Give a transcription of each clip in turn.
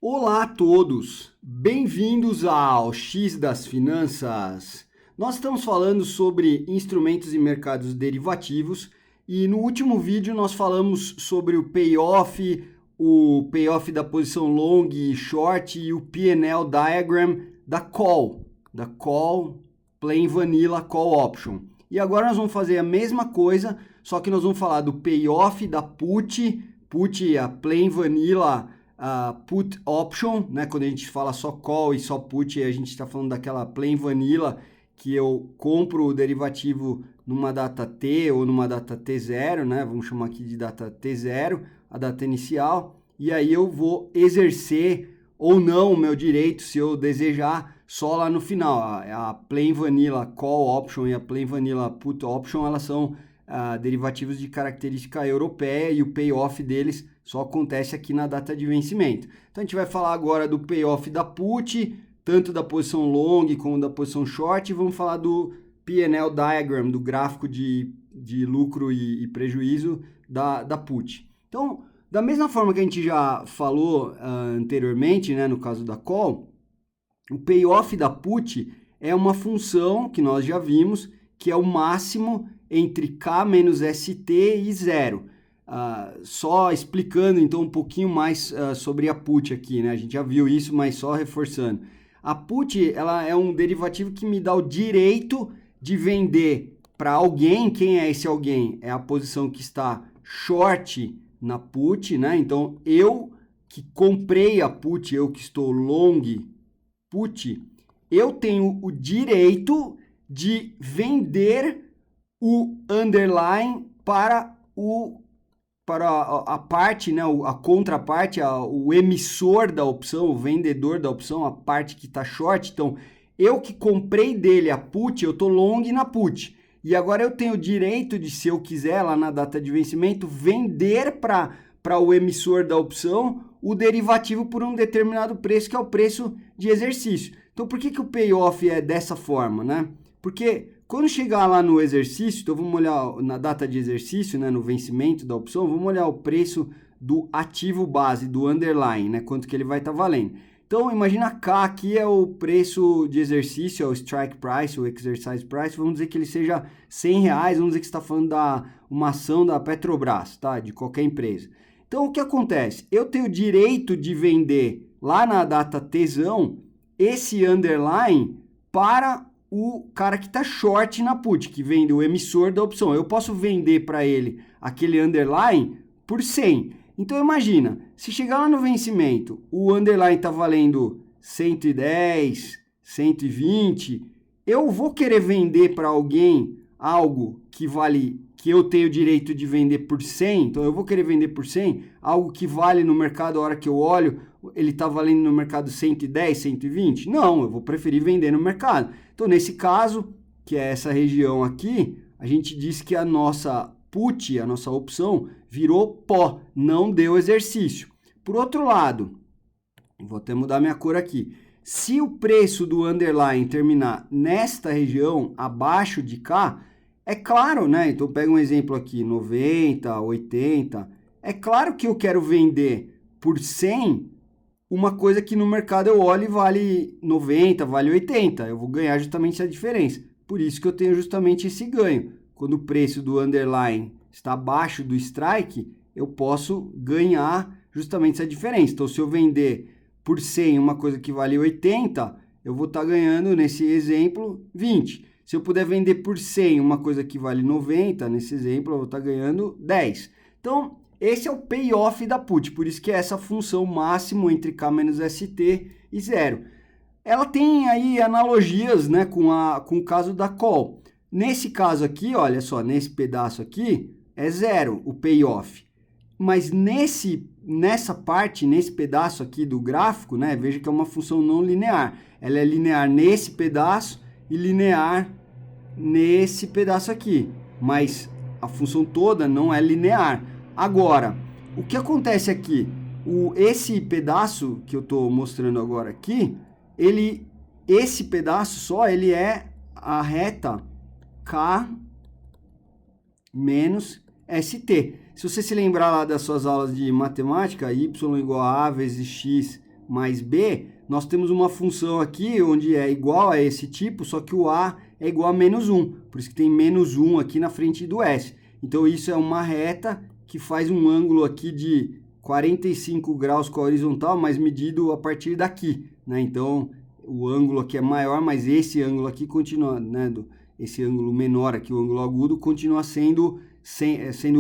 Olá a todos, bem-vindos ao X das Finanças. Nós estamos falando sobre instrumentos e mercados derivativos e no último vídeo nós falamos sobre o payoff da posição long e short e o P&L diagram da call plain vanilla call option. E agora nós vamos fazer a mesma coisa, só que nós vamos falar do payoff da put a plain vanilla put option, né? Quando a gente fala só call e só put, a gente está falando daquela plain vanilla que eu compro o derivativo numa data T ou numa data T0, né? Vamos chamar aqui de data T0, a data inicial, e aí eu vou exercer ou não o meu direito, se eu desejar, só lá no final. A plain vanilla call option e a plain vanilla put option, elas são derivativos de característica europeia e o payoff deles só acontece aqui na data de vencimento. Então a gente vai falar agora do payoff da put, tanto da posição long como da posição short, e vamos falar do P&L diagram, do gráfico de lucro e prejuízo da put. Então, da mesma forma que a gente já falou anteriormente, né, no caso da call, o payoff da put é uma função que nós já vimos, que é o máximo entre K menos ST e zero. Só explicando então um pouquinho mais sobre a put aqui, né? A gente já viu isso, mas só reforçando. A put, ela é um derivativo que me dá o direito de vender para alguém. Quem é esse alguém? É a posição que está short na put, né? Então, eu que comprei a put, eu que estou long put, eu tenho o direito de vender o underlying para a parte, né, a contraparte, o emissor da opção, o vendedor da opção, a parte que está short. Então, eu que comprei dele a put, eu estou long na put. E agora eu tenho o direito de, se eu quiser, lá na data de vencimento, vender para o emissor da opção o derivativo por um determinado preço, que é o preço de exercício. Então, por que o payoff é dessa forma, né? Porque quando chegar lá no exercício, então vamos olhar na data de exercício, né, no vencimento da opção, vamos olhar o preço do ativo base, do underlying, né, quanto que ele vai estar valendo. Então, imagina K aqui é o preço de exercício, é o strike price, o exercise price, vamos dizer que ele seja R$100, vamos dizer que você está falando da uma ação da Petrobras, tá, de qualquer empresa. Então, o que acontece? Eu tenho o direito de vender lá na data Tzão esse underlying para o cara que está short na put, que vende o emissor da opção. Eu posso vender para ele aquele underlying por 100. Então imagina, se chegar lá no vencimento, o underlying está valendo 110, 120, eu vou querer vender para alguém algo que vale, que eu tenho direito de vender por 100, então eu vou querer vender por 100, algo que vale no mercado, a hora que eu olho, ele está valendo no mercado 110, 120? Não, eu vou preferir vender no mercado. Então, nesse caso, que é essa região aqui, a gente diz que a nossa put, a nossa opção, virou pó, não deu exercício. Por outro lado, vou até mudar minha cor aqui. Se o preço do underlying terminar nesta região, abaixo de K, é claro, né? Então, pega um exemplo aqui, 90, 80. É claro que eu quero vender por 100 uma coisa que no mercado eu olho e vale 90, vale 80. Eu vou ganhar justamente essa diferença. Por isso que eu tenho justamente esse ganho. Quando o preço do underlying está abaixo do strike, eu posso ganhar justamente essa diferença. Então, se eu vender por 100 uma coisa que vale 80, eu vou estar ganhando, nesse exemplo, 20. Se eu puder vender por 100 uma coisa que vale 90, nesse exemplo, eu vou estar ganhando 10. Então, esse é o payoff da put, por isso que é essa função máximo entre K menos ST e zero. Ela tem aí analogias, né, com o caso da call. Nesse caso aqui, olha só, nesse pedaço aqui, é zero o payoff. Mas nessa parte, nesse pedaço aqui do gráfico, né, veja que é uma função não linear. Ela é linear nesse pedaço e linear nesse pedaço aqui. Mas a função toda não é linear. Agora, o que acontece aqui? Esse pedaço que eu estou mostrando agora aqui, esse pedaço só, ele é a reta K menos ST. Se você se lembrar lá das suas aulas de matemática, y igual a vezes x mais B, nós temos uma função aqui onde é igual a esse tipo, só que o A é igual a menos 1. Por isso que tem menos 1 aqui na frente do S. Então, isso é uma reta que faz um ângulo aqui de 45 graus com a horizontal, mas medido a partir daqui, né? Então, o ângulo aqui é maior, mas esse ângulo aqui continua, né? Esse ângulo menor aqui, o ângulo agudo, continua sendo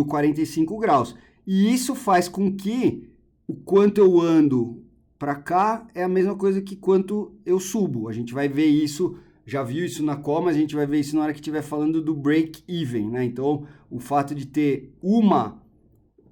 45 graus. E isso faz com que o quanto eu ando para cá é a mesma coisa que quanto eu subo. A gente vai ver isso, já viu isso na call, mas a gente vai ver isso na hora que estiver falando do break-even, né? Então, o fato de ter uma...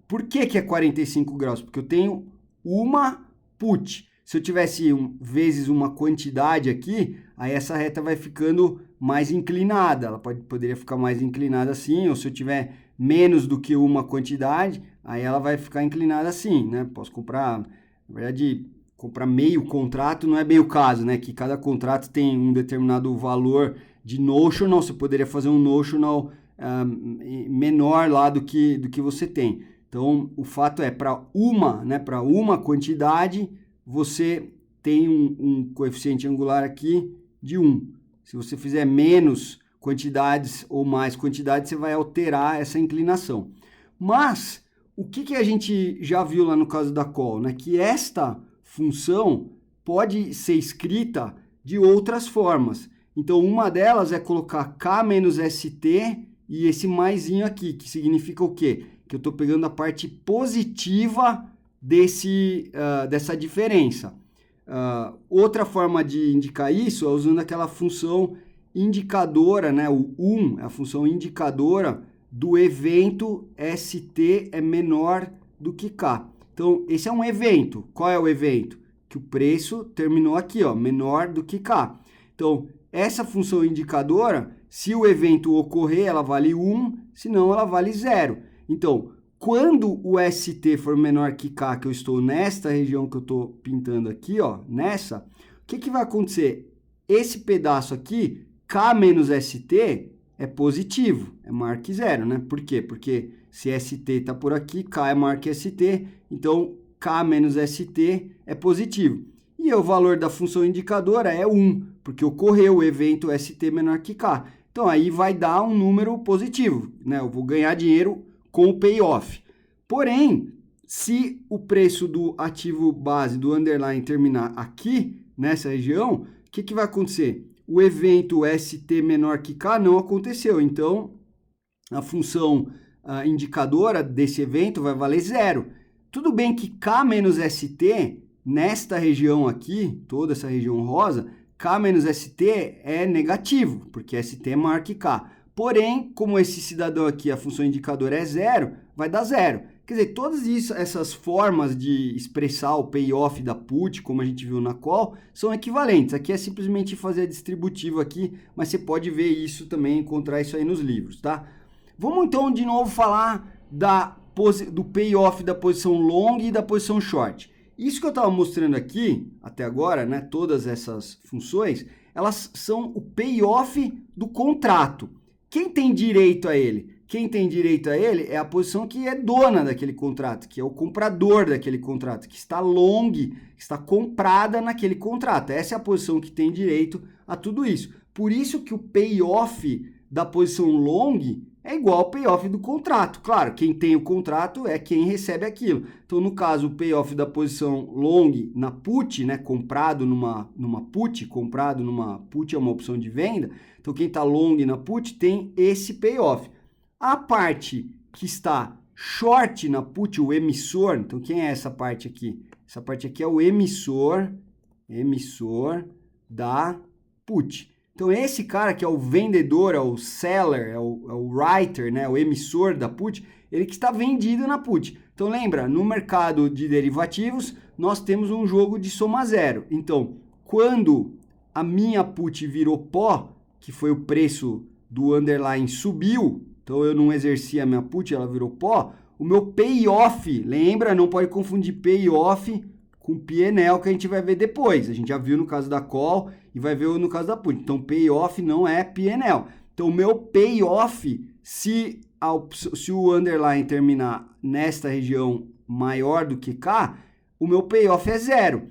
Por que é 45 graus? Porque eu tenho uma put. Se eu tivesse vezes uma quantidade aqui, aí essa reta vai ficando mais inclinada. Ela poderia ficar mais inclinada assim, ou se eu tiver menos do que uma quantidade, aí ela vai ficar inclinada assim, né? Posso comprar, na verdade, comprar meio contrato não é bem o caso, né? Que cada contrato tem um determinado valor de notional, você poderia fazer um notional menor lá do que você tem. Então, o fato é, para uma quantidade, você tem um coeficiente angular aqui de 1. Se você fizer menos quantidades ou mais quantidades, você vai alterar essa inclinação. Mas, o que a gente já viu lá no caso da call? Né? Que esta função pode ser escrita de outras formas. Então, uma delas é colocar K menos ST e esse maisinho aqui, que significa o quê? Que eu estou pegando a parte positiva dessa diferença. Outra forma de indicar isso é usando aquela função indicadora, né? O é a função indicadora do evento ST é menor do que K. Então, esse é um evento. Qual é o evento? Que o preço terminou aqui, ó, menor do que K. Então, essa função indicadora, se o evento ocorrer, ela vale 1, senão ela vale 0. Então, quando o ST for menor que K, que eu estou nesta região que eu estou pintando aqui, ó, nessa, o que vai acontecer? Esse pedaço aqui, K menos ST, é positivo, é maior que 0, né? Por quê? Porque se ST está por aqui, K é maior que ST, então K menos ST é positivo. E o valor da função indicadora é 1, porque ocorreu o evento ST menor que K. Então, aí vai dar um número positivo, né? Eu vou ganhar dinheiro com o payoff. Porém, se o preço do ativo base, do underlying, terminar aqui, nessa região, o que vai acontecer? O evento ST menor que K não aconteceu. Então, a função indicadora desse evento vai valer 0. Tudo bem que K menos ST, nesta região aqui, toda essa região rosa, K menos ST é negativo, porque ST é maior que K. Porém, como esse cidadão aqui, a função indicadora é 0, vai dar 0. Quer dizer, todas essas formas de expressar o payoff da put, como a gente viu na call, são equivalentes. Aqui é simplesmente fazer a distributiva aqui, mas você pode ver isso também, encontrar isso aí nos livros, tá? Vamos então de novo falar do payoff da posição long e da posição short. Isso que eu estava mostrando aqui, até agora, né, todas essas funções, elas são o payoff do contrato. Quem tem direito a ele? Quem tem direito a ele é a posição que é dona daquele contrato, que é o comprador daquele contrato, que está long, que está comprada naquele contrato. Essa é a posição que tem direito a tudo isso. Por isso que o payoff da posição long é igual ao payoff do contrato. Claro, quem tem o contrato é quem recebe aquilo. Então, no caso, o payoff da posição long na put, né, comprado numa put é uma opção de venda. Então, quem está long na put tem esse payoff. A parte que está short na put, o emissor, então quem é essa parte aqui? Essa parte aqui é o emissor da put. Então, esse cara que é o vendedor, é o seller, é o writer, né, o emissor da put, ele que está vendido na put. Então, lembra, no mercado de derivativos, nós temos um jogo de soma zero. Então, quando a minha put virou pó, que foi o preço do underlying subiu, então eu não exerci a minha put, ela virou pó, o meu payoff, lembra, não pode confundir payoff com P&L, que a gente vai ver depois. A gente já viu no caso da call e vai ver no caso da put. Então, payoff não é P&L. Então, o meu payoff, se o underlying terminar nesta região maior do que K, o meu payoff é 0.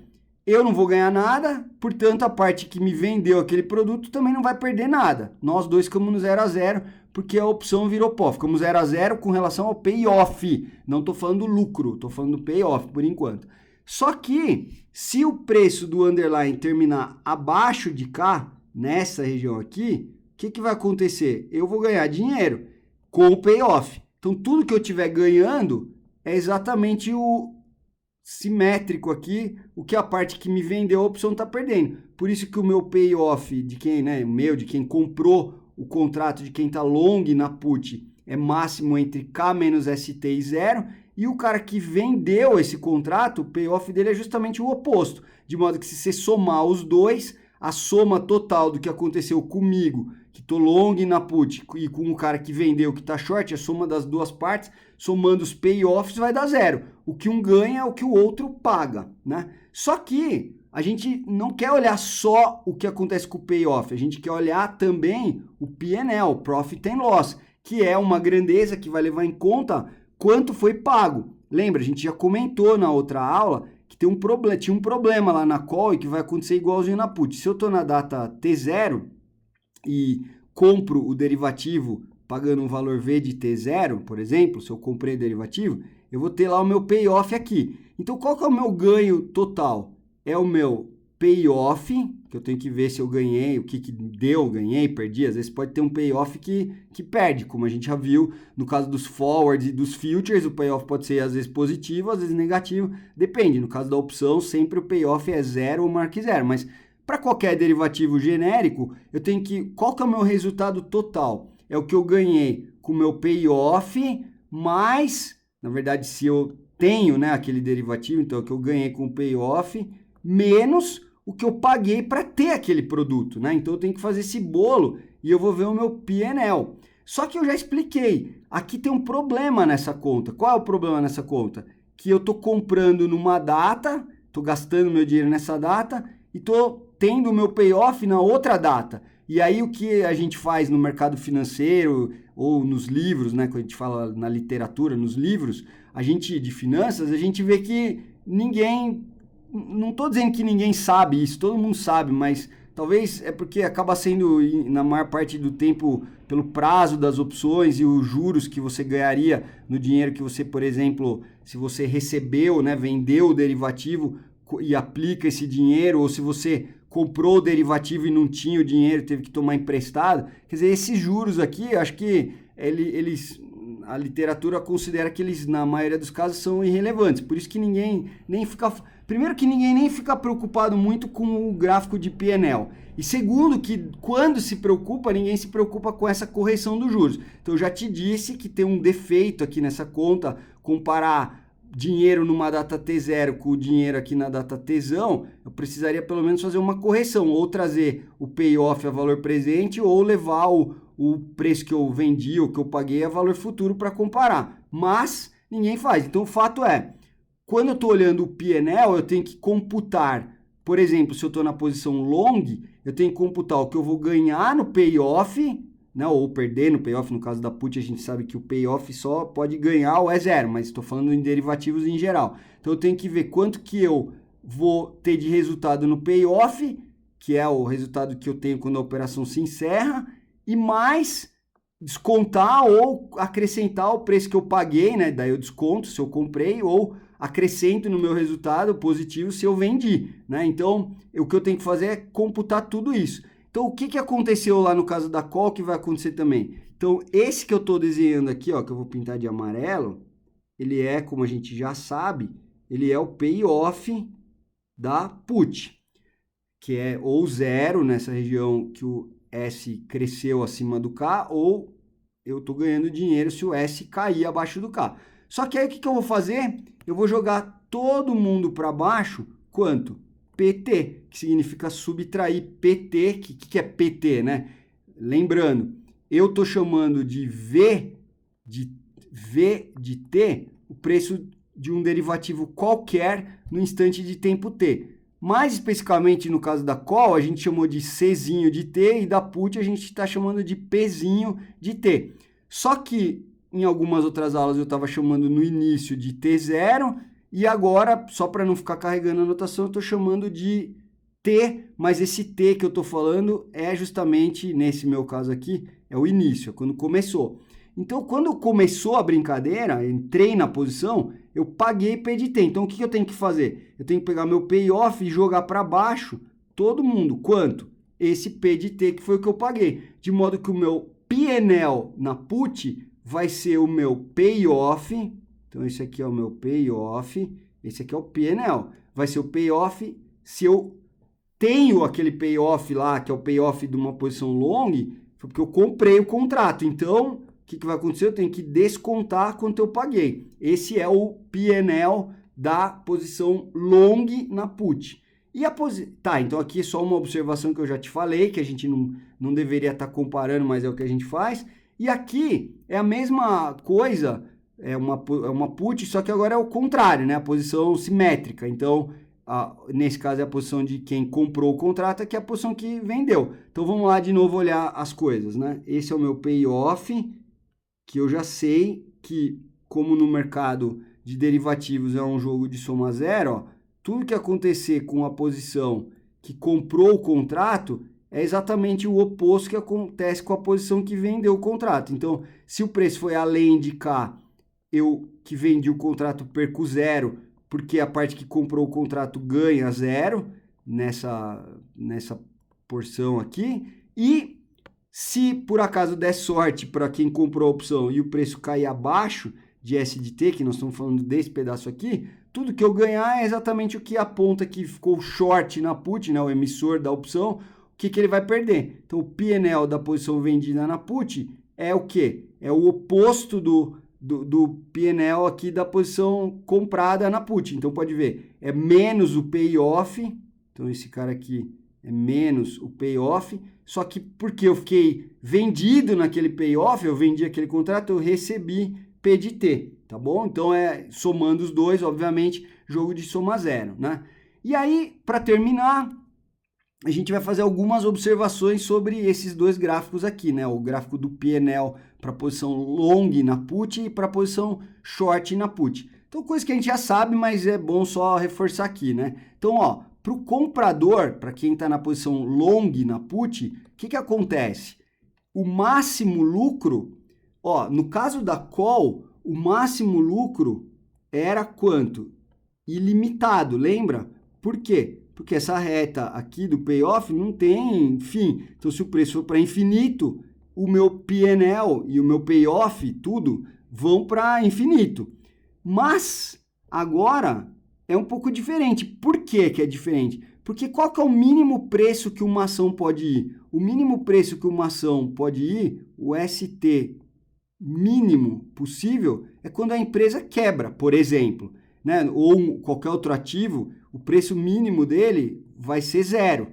eu não vou ganhar nada, portanto, a parte que me vendeu aquele produto também não vai perder nada. Nós dois ficamos no 0 a 0, porque a opção virou pó. Ficamos 0 a 0 com relação ao payoff. Não estou falando do lucro, estou falando do payoff por enquanto. Só que, se o preço do underlying terminar abaixo de K, nessa região aqui, o que vai acontecer? Eu vou ganhar dinheiro com o payoff. Então, tudo que eu estiver ganhando é exatamente o simétrico aqui, o que a parte que me vendeu a opção está perdendo. Por isso que o meu payoff de quem, né, de quem comprou o contrato, de quem está long na put, é máximo entre K menos ST e 0, e o cara que vendeu esse contrato, o payoff dele é justamente o oposto, de modo que se você somar os dois, a soma total do que aconteceu comigo, que estou long na put, e com o cara que vendeu, que está short, a soma das duas partes, somando os payoffs vai dar 0. O que um ganha é o que o outro paga, né? Só que a gente não quer olhar só o que acontece com o payoff, a gente quer olhar também o P&L, Profit and Loss, que é uma grandeza que vai levar em conta quanto foi pago. Lembra, a gente já comentou na outra aula que tinha um problema lá na call e que vai acontecer igualzinho na put. Se eu estou na data T0 e compro o derivativo pagando um valor V de T0, por exemplo, se eu comprei o derivativo, eu vou ter lá o meu payoff aqui. Então, qual que é o meu ganho total? É o meu payoff, que eu tenho que ver se eu ganhei, o que deu, ganhei, perdi. Às vezes pode ter um payoff que perde, como a gente já viu no caso dos forwards e dos futures, o payoff pode ser às vezes positivo, às vezes negativo, depende. No caso da opção, sempre o payoff é 0 ou marque 0, mas para qualquer derivativo genérico, eu tenho que... Qual que é o meu resultado total? É o que eu ganhei com o meu payoff, mais... Na verdade, se eu tenho, né, aquele derivativo, então é o que eu ganhei com o payoff, menos o que eu paguei para ter aquele produto, né? Então eu tenho que fazer esse bolo e eu vou ver o meu P&L. Só que eu já expliquei, aqui tem um problema nessa conta. Qual é o problema nessa conta? Que eu estou comprando numa data, estou gastando meu dinheiro nessa data e estou tendo o meu payoff na outra data. E aí o que a gente faz no mercado financeiro ou nos livros, né, quando a gente fala na literatura, nos livros, a gente de finanças, a gente vê que ninguém, não estou dizendo que ninguém sabe isso, todo mundo sabe, mas talvez é porque acaba sendo, na maior parte do tempo, pelo prazo das opções e os juros que você ganharia no dinheiro que você, por exemplo, se você recebeu, né, vendeu o derivativo e aplica esse dinheiro, ou se você comprou o derivativo e não tinha o dinheiro, teve que tomar emprestado. Quer dizer, esses juros aqui, acho que a literatura considera que eles, na maioria dos casos, são irrelevantes. Por isso que ninguém nem fica... Primeiro que ninguém nem fica preocupado muito com o gráfico de P&L. E segundo que quando se preocupa, ninguém se preocupa com essa correção dos juros. Então eu já te disse que tem um defeito aqui nessa conta, comparar dinheiro numa data T0 com o dinheiro aqui na data Tzão, eu precisaria pelo menos fazer uma correção, ou trazer o payoff a valor presente, ou levar o preço que eu vendi ou que eu paguei a valor futuro para comparar. Mas ninguém faz. Então o fato é, quando eu estou olhando o P&L, eu tenho que computar, por exemplo, se eu estou na posição long, eu tenho que computar o que eu vou ganhar no payoff, né, ou perder no payoff. No caso da put, a gente sabe que o payoff só pode ganhar ou é 0, mas estou falando em derivativos em geral. Então eu tenho que ver quanto que eu vou ter de resultado no payoff, que é o resultado que eu tenho quando a operação se encerra, e mais descontar ou acrescentar o preço que eu paguei, né? Daí eu desconto se eu comprei, ou acrescento no meu resultado positivo se eu vendi, né? Então, o que eu tenho que fazer é computar tudo isso. Então, o que aconteceu lá no caso da call que vai acontecer também? Então, esse que eu estou desenhando aqui, ó, que eu vou pintar de amarelo, ele é, como a gente já sabe, ele é o payoff da put, que é ou 0 nessa região que o S cresceu acima do K, ou eu estou ganhando dinheiro se o S cair abaixo do K. Só que aí o que eu vou fazer? Eu vou jogar todo mundo para baixo, quanto? PT, que significa subtrair PT. O que é PT, né? Lembrando, eu estou chamando de V de T, o preço de um derivativo qualquer no instante de tempo T. Mais especificamente no caso da call, a gente chamou de Czinho de T, e da put a gente está chamando de Pzinho de T. Só que em algumas outras aulas eu estava chamando no início de T0, E agora, só para não ficar carregando a anotação, eu estou chamando de T, mas esse T que eu estou falando é justamente, nesse meu caso aqui, é o início, é quando começou. Então, quando começou a brincadeira, entrei na posição, eu paguei P de T. Então, o que eu tenho que fazer? Eu tenho que pegar meu payoff e jogar para baixo, todo mundo. Quanto? Esse P de T que foi o que eu paguei. De modo que o meu P&L na put vai ser o meu payoff. Então, esse aqui é o meu payoff. Esse aqui é o P&L. Vai ser o payoff se eu tenho aquele payoff lá, que é o payoff de uma posição long, foi porque eu comprei o contrato. Então, o que vai acontecer? Eu tenho que descontar quanto eu paguei. Esse é o P&L da posição long na put. E a Tá, então aqui é só uma observação que eu já te falei, que a gente não deveria estar comparando, mas é o que a gente faz. E aqui é a mesma coisa, é uma put, só que agora é o contrário, né? A posição simétrica. Então, nesse caso é a posição de quem comprou o contrato, que é a posição que vendeu. Então, vamos lá de novo olhar as coisas, né? Esse é o meu payoff, que eu já sei que, como no mercado de derivativos é um jogo de soma zero, ó, tudo que acontecer com a posição que comprou o contrato é exatamente o oposto que acontece com a posição que vendeu o contrato. Então, se o preço foi além de K, eu que vendi o contrato perco zero, porque a parte que comprou o contrato ganha zero nessa porção aqui. E se por acaso der sorte para quem comprou a opção e o preço cair abaixo de S de T, que nós estamos falando desse pedaço aqui, tudo que eu ganhar é exatamente o que aponta que ficou short na put, né, o emissor da opção, o que ele vai perder. Então, o P&L da posição vendida na put é o quê? É o oposto do P&L aqui da posição comprada na put. Então, pode ver, é menos o payoff. Então, esse cara aqui é menos o payoff. Só que porque eu fiquei vendido naquele payoff, eu vendi aquele contrato, eu recebi P de T, tá bom? Então, somando os dois, obviamente, jogo de soma zero, né? E aí, para terminar, a gente vai fazer algumas observações sobre esses dois gráficos aqui, né? O gráfico do P&L para a posição long na put e para a posição short na put. Então, coisa que a gente já sabe, mas é bom só reforçar aqui, né? Então, ó, para o comprador, para quem está na posição long na put, o que acontece? O máximo lucro, ó, no caso da call, o máximo lucro era quanto? Ilimitado, lembra? Por quê? Porque essa reta aqui do payoff não tem fim. Então, se o preço for para infinito, o meu P&L e o meu payoff, tudo, vão para infinito. Mas, agora, é um pouco diferente. Por que é diferente? Porque qual que é o mínimo preço que uma ação pode ir? O mínimo preço que uma ação pode ir, o ST mínimo possível, é quando a empresa quebra, por exemplo, né? Ou qualquer outro ativo, o preço mínimo dele vai ser zero.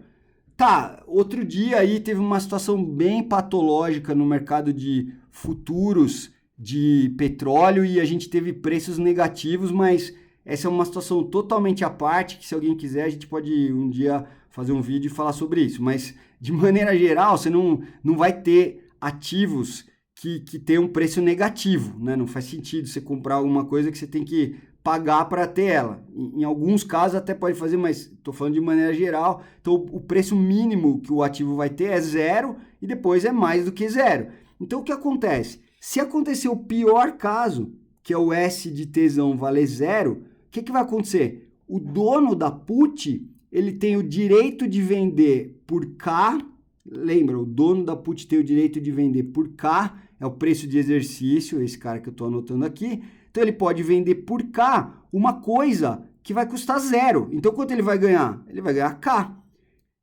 Tá, outro dia aí teve uma situação bem patológica no mercado de futuros de petróleo e a gente teve preços negativos, mas essa é uma situação totalmente à parte, que se alguém quiser a gente pode um dia fazer um vídeo e falar sobre isso. Mas, de maneira geral, você não vai ter ativos que tem um preço negativo, né? Não faz sentido você comprar alguma coisa que você tem que pagar para ter ela. Em alguns casos até pode fazer, mas estou falando de maneira geral. Então, o preço mínimo que o ativo vai ter é zero e depois é mais do que zero. Então, o que acontece? Se acontecer o pior caso, que é o S de tesão valer zero, o que vai acontecer? O dono da put, ele tem o direito de vender por K. Lembra, o dono da put tem o direito de vender por K, é o preço de exercício, esse cara que eu estou anotando aqui. Então, ele pode vender por K uma coisa que vai custar zero. Então, quanto ele vai ganhar? Ele vai ganhar K.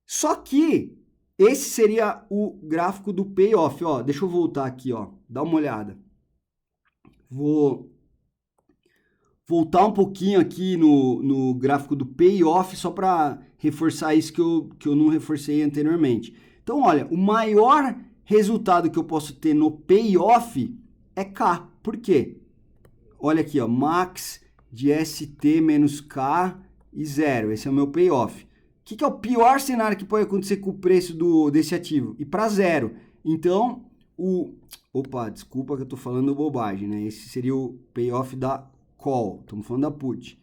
Só que esse seria o gráfico do payoff. Ó, deixa eu voltar aqui, ó, dá uma olhada. Vou voltar um pouquinho aqui no gráfico do payoff, só para reforçar isso que eu não reforcei anteriormente. Então, olha, o maior resultado que eu posso ter no payoff é K. Por quê? Olha aqui, ó, max de ST menos K e zero. Esse é o meu payoff. O que é o pior cenário que pode acontecer com o preço desse ativo? Ir para zero. Então, Opa, desculpa que eu estou falando bobagem, né? Esse seria o payoff da call. Estamos falando da put.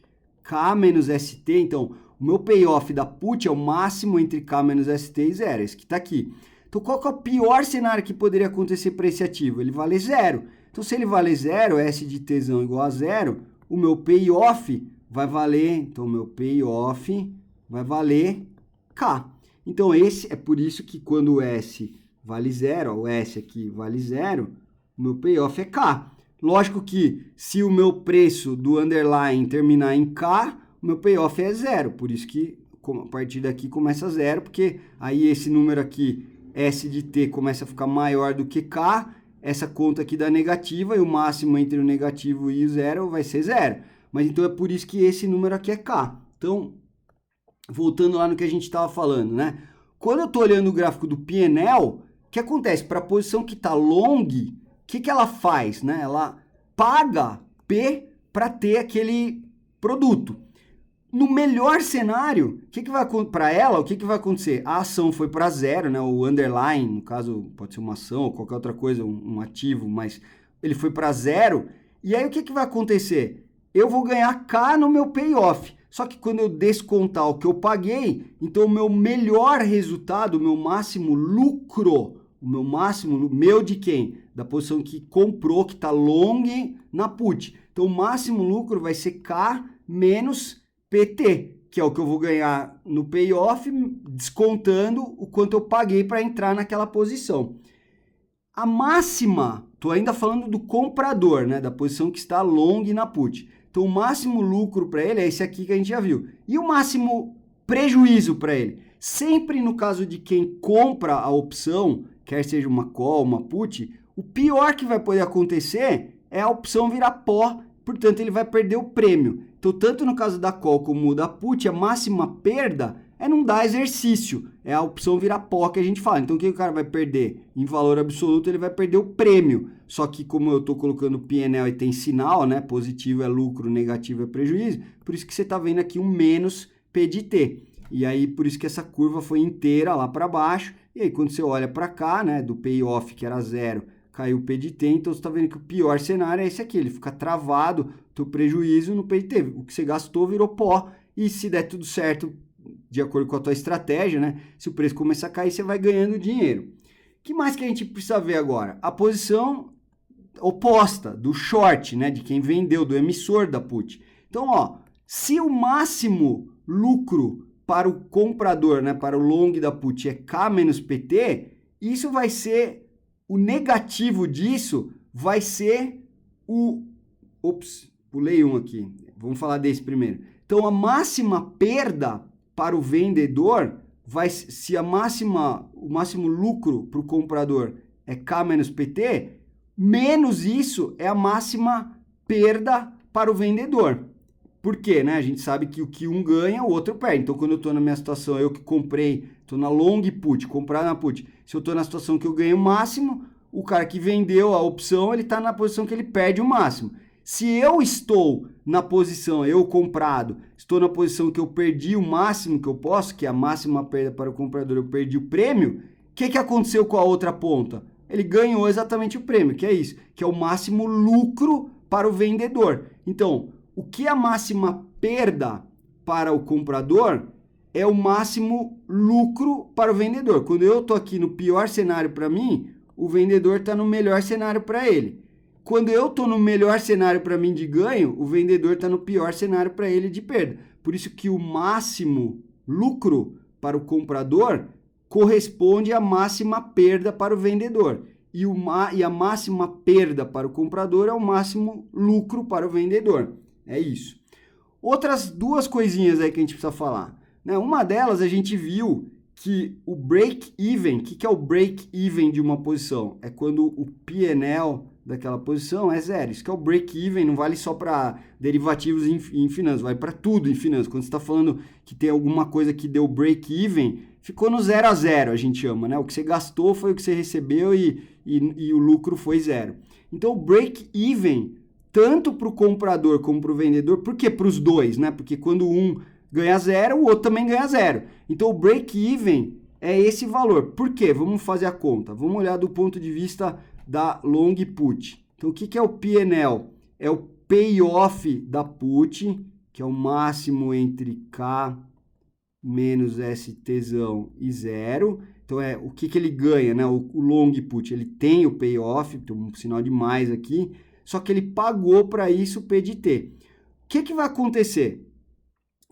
K menos ST, então o meu payoff da put é o máximo entre K menos ST e 0, esse que está aqui. Então qual que é o pior cenário que poderia acontecer para esse ativo? Ele vale 0. Então se ele vale 0, S de Tzão igual a 0, o meu payoff vai valer, então o meu payoff vai valer K. Então esse é por isso que quando o S vale 0, o S aqui vale 0, o meu payoff é K. Lógico que se o meu preço do underlying terminar em K, o meu payoff é 0. Por isso que a partir daqui começa 0, porque aí esse número aqui, S de T, começa a ficar maior do que K. Essa conta aqui dá negativa e o máximo entre o negativo e o 0 vai ser 0. Mas então é por isso que esse número aqui é K. Então, voltando lá no que a gente estava falando, né? Quando eu estou olhando o gráfico do P&L, o que acontece? Para a posição que está long, o que ela faz? Né? Ela paga P para ter aquele produto. No melhor cenário, o que vai acontecer para ela? O que vai acontecer? A ação foi para 0, né? O underlying, no caso, pode ser uma ação ou qualquer outra coisa, um ativo, mas ele foi para 0. E aí o que vai acontecer? Eu vou ganhar K no meu payoff. Só que quando eu descontar o que eu paguei, então o meu melhor resultado, o meu máximo lucro, meu de quem? Da posição que comprou, que está long na put. Então o máximo lucro vai ser K menos PT, que é o que eu vou ganhar no payoff, descontando o quanto eu paguei para entrar naquela posição. A máxima, estou ainda falando do comprador, né, da posição que está long na put. Então, o máximo lucro para ele é esse aqui que a gente já viu. E o máximo prejuízo para ele? Sempre no caso de quem compra a opção, quer seja uma call, uma put, o pior que vai poder acontecer é a opção virar pó, portanto, ele vai perder o prêmio. Então, tanto no caso da call como da put, a máxima perda é não dar exercício. É a opção virar pó que a gente fala. Então, o que o cara vai perder? Em valor absoluto, ele vai perder o prêmio. Só que como eu estou colocando P&L e tem sinal, né? Positivo é lucro, negativo é prejuízo. Por isso que você está vendo aqui um menos P de T. E aí, por isso que essa curva foi inteira lá para baixo. E aí, quando você olha para cá, né? Do payoff, que era 0, caiu o P de T. Então, você está vendo que o pior cenário é esse aqui. Ele fica travado, teu prejuízo no P de T. O que você gastou virou pó. E se der tudo certo, de acordo com a tua estratégia, né? Se o preço começar a cair, você vai ganhando dinheiro. O que mais que a gente precisa ver agora? A posição oposta do short, né? De quem vendeu, do emissor da put. Então, ó, se o máximo lucro para o comprador, né? Para o long da put é K menos PT, isso vai ser, o negativo disso vai ser o... Ops, pulei um aqui. Vamos falar desse primeiro. Então, a máxima perda para o vendedor, se o máximo lucro para o comprador é K menos PT, menos isso é a máxima perda para o vendedor. Por quê? Né? A gente sabe que o que um ganha, o outro perde. Então, quando eu estou na minha situação, eu que comprei, estou na long put, comprar na put, se eu estou na situação que eu ganho o máximo, o cara que vendeu a opção, ele está na posição que ele perde o máximo. Se eu estou na posição, eu comprado, estou na posição que eu perdi o máximo que eu posso, que é a máxima perda para o comprador, eu perdi o prêmio, o que aconteceu com a outra ponta? Ele ganhou exatamente o prêmio, que é isso, que é o máximo lucro para o vendedor. Então, o que é a máxima perda para o comprador é o máximo lucro para o vendedor. Quando eu estou aqui no pior cenário para mim, o vendedor está no melhor cenário para ele. Quando eu estou no melhor cenário para mim de ganho, o vendedor está no pior cenário para ele de perda. Por isso que o máximo lucro para o comprador corresponde à máxima perda para o vendedor. E a máxima perda para o comprador é o máximo lucro para o vendedor. É isso. Outras duas coisinhas aí que a gente precisa falar. Né? Uma delas, a gente viu que o break-even, o que é o break-even de uma posição? É quando o P&L daquela posição é 0. Isso que é o break-even, não vale só para derivativos em finanças, vale para tudo em finanças. Quando você está falando que tem alguma coisa que deu break-even, ficou no 0 a 0, a gente chama, né? O que você gastou foi o que você recebeu e o lucro foi 0. Então, o break-even, tanto para o comprador como para o vendedor, por que para os dois, né? Porque quando um ganha 0, o outro também ganha 0. Então, o break-even é esse valor. Por quê? Vamos fazer a conta. Vamos olhar do ponto de vista da long put. Então, o que é o P&L? É o payoff da put, que é o máximo entre K menos STzão e 0. Então, o que ele ganha, né? O long put, ele tem o payoff, tem um sinal de mais aqui, só que ele pagou para isso o P de T. O que vai acontecer?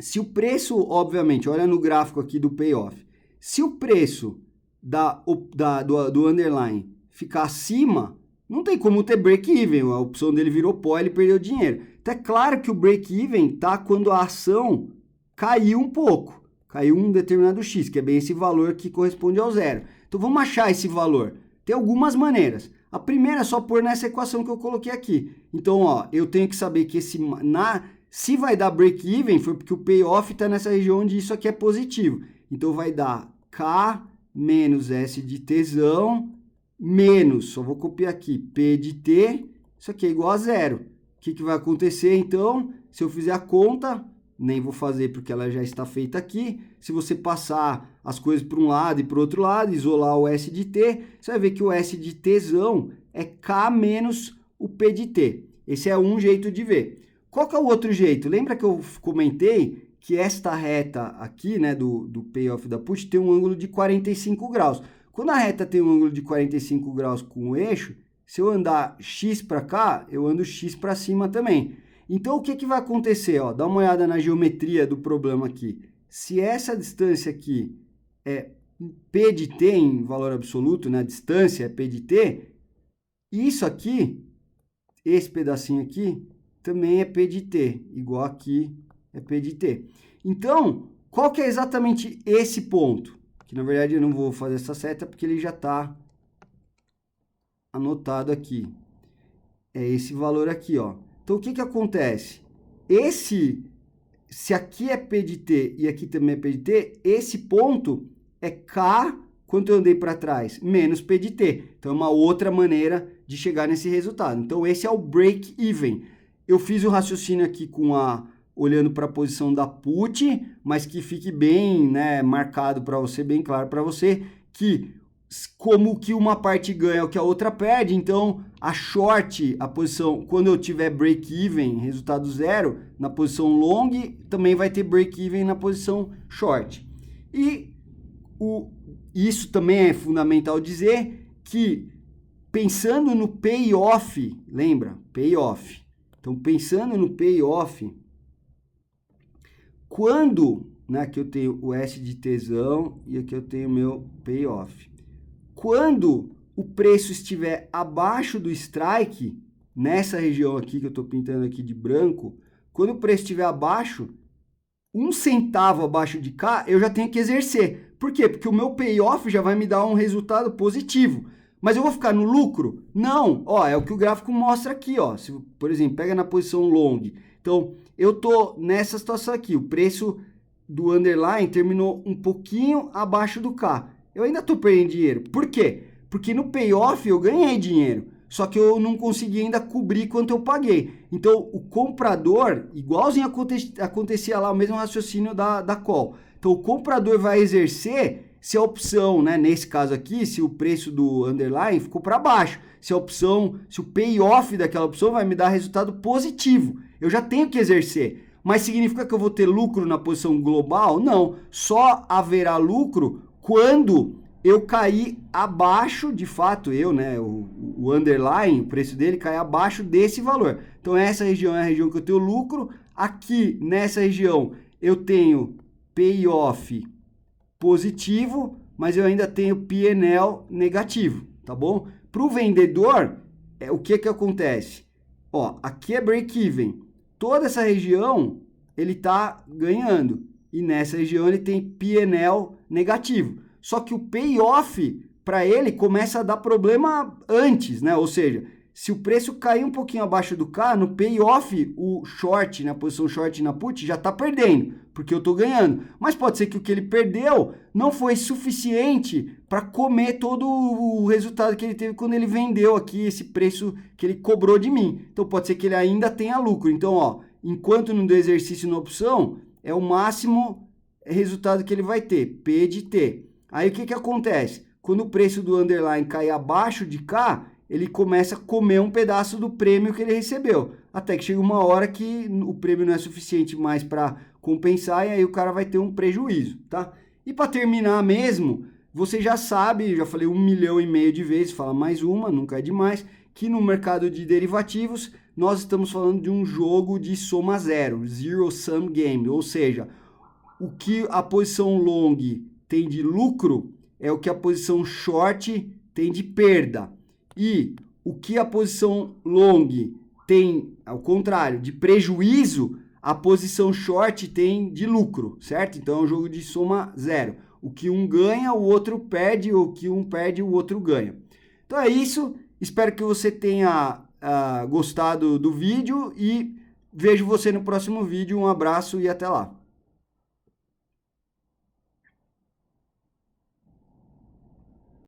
Se o preço, obviamente, olha no gráfico aqui do payoff, se o preço do underline ficar acima, não tem como ter break-even, a opção dele virou pó, ele perdeu dinheiro. Então é claro que o break-even tá quando a ação caiu um pouco, caiu um determinado X, que é bem esse valor que corresponde ao 0. Então vamos achar esse valor. Tem algumas maneiras. A primeira é só pôr nessa equação que eu coloquei aqui. Então, ó, eu tenho que saber que se vai dar break-even, foi porque o payoff está nessa região onde isso aqui é positivo. Então vai dar K menos S de Tzão menos, só vou copiar aqui, P de T, isso aqui é igual a 0. O que vai acontecer, então? Se eu fizer a conta, nem vou fazer porque ela já está feita aqui, se você passar as coisas para um lado e para o outro lado, isolar o S de T, você vai ver que o S de Tzão é K menos o P de T. Esse é um jeito de ver. Qual que é o outro jeito? Lembra que eu comentei que esta reta aqui, né, do payoff da put, tem um ângulo de 45 graus. Quando a reta tem um ângulo de 45 graus com o eixo, se eu andar X para cá, eu ando X para cima também. Então, o que vai acontecer? Ó, dá uma olhada na geometria do problema aqui. Se essa distância aqui é P de T em valor absoluto, né, a distância é P de T, isso aqui, esse pedacinho aqui, também é P de T, igual aqui é P de T. Então, qual que é exatamente esse ponto? Que, na verdade, eu não vou fazer essa seta porque ele já está anotado aqui. É esse valor aqui, ó. Então, o que acontece? Se aqui é P de T e aqui também é P de T, esse ponto é K, quanto eu andei para trás? Menos P de T. Então, é uma outra maneira de chegar nesse resultado. Então, esse é o break-even. Eu fiz o raciocínio aqui olhando para a posição da put, mas que fique bem, né, marcado para você, bem claro para você, que como que uma parte ganha o que a outra perde, então a short, a posição, quando eu tiver break-even, resultado 0, na posição long, também vai ter break-even na posição short. E isso também é fundamental dizer que, pensando no payoff, lembra? Payoff. Então, pensando no payoff, quando, né, aqui eu tenho o S de Tzão e aqui eu tenho o meu payoff. Quando o preço estiver abaixo do strike, nessa região aqui que eu estou pintando aqui de branco, quando o preço estiver abaixo, 1 centavo abaixo de K, eu já tenho que exercer. Por quê? Porque o meu payoff já vai me dar um resultado positivo. Mas eu vou ficar no lucro? Não. Ó, é o que o gráfico mostra aqui, ó. Se, por exemplo, pega na posição long. Então, eu tô nessa situação aqui. O preço do underline terminou um pouquinho abaixo do K. Eu ainda tô perdendo dinheiro. Por quê? Porque no payoff eu ganhei dinheiro. Só que eu não consegui ainda cobrir quanto eu paguei. Então, o comprador, igualzinho acontecia lá, o mesmo raciocínio da call. Então, o comprador vai exercer se a opção, né, nesse caso aqui, se o preço do underline ficou para baixo, se o payoff daquela opção vai me dar resultado positivo, eu já tenho que exercer. Mas significa que eu vou ter lucro na posição global? Não, só haverá lucro quando eu cair abaixo, de fato, né, o underline, o preço dele cai abaixo desse valor. Então essa região é a região que eu tenho lucro, aqui nessa região eu tenho payoff positivo, mas eu ainda tenho P&L negativo, tá bom? Para o vendedor, o que acontece? Ó, aqui é break-even. Toda essa região, ele está ganhando. E nessa região, ele tem P&L negativo. Só que o payoff, para ele, começa a dar problema antes, né? Ou seja, se o preço cair um pouquinho abaixo do K, no payoff, o short, na posição short na put, já está perdendo, porque eu estou ganhando. Mas pode ser que o que ele perdeu não foi suficiente para comer todo o resultado que ele teve quando ele vendeu aqui esse preço que ele cobrou de mim. Então pode ser que ele ainda tenha lucro. Então, ó, enquanto não der exercício na opção, é o máximo resultado que ele vai ter, P de T. Aí o que acontece? Quando o preço do underline cai abaixo de K, ele começa a comer um pedaço do prêmio que ele recebeu. Até que chega uma hora que o prêmio não é suficiente mais para compensar e aí o cara vai ter um prejuízo, tá? E para terminar mesmo, você já sabe, já falei 1,5 milhão de vezes, fala mais uma, nunca é demais, que no mercado de derivativos nós estamos falando de um jogo de soma zero, zero sum game, ou seja, o que a posição long tem de lucro é o que a posição short tem de perda. E o que a posição long tem, ao contrário, de prejuízo, a posição short tem de lucro, certo? Então é um jogo de soma zero. O que um ganha, o outro perde, o que um perde, o outro ganha. Então é isso, espero que você tenha gostado do vídeo e vejo você no próximo vídeo. Um abraço e até lá.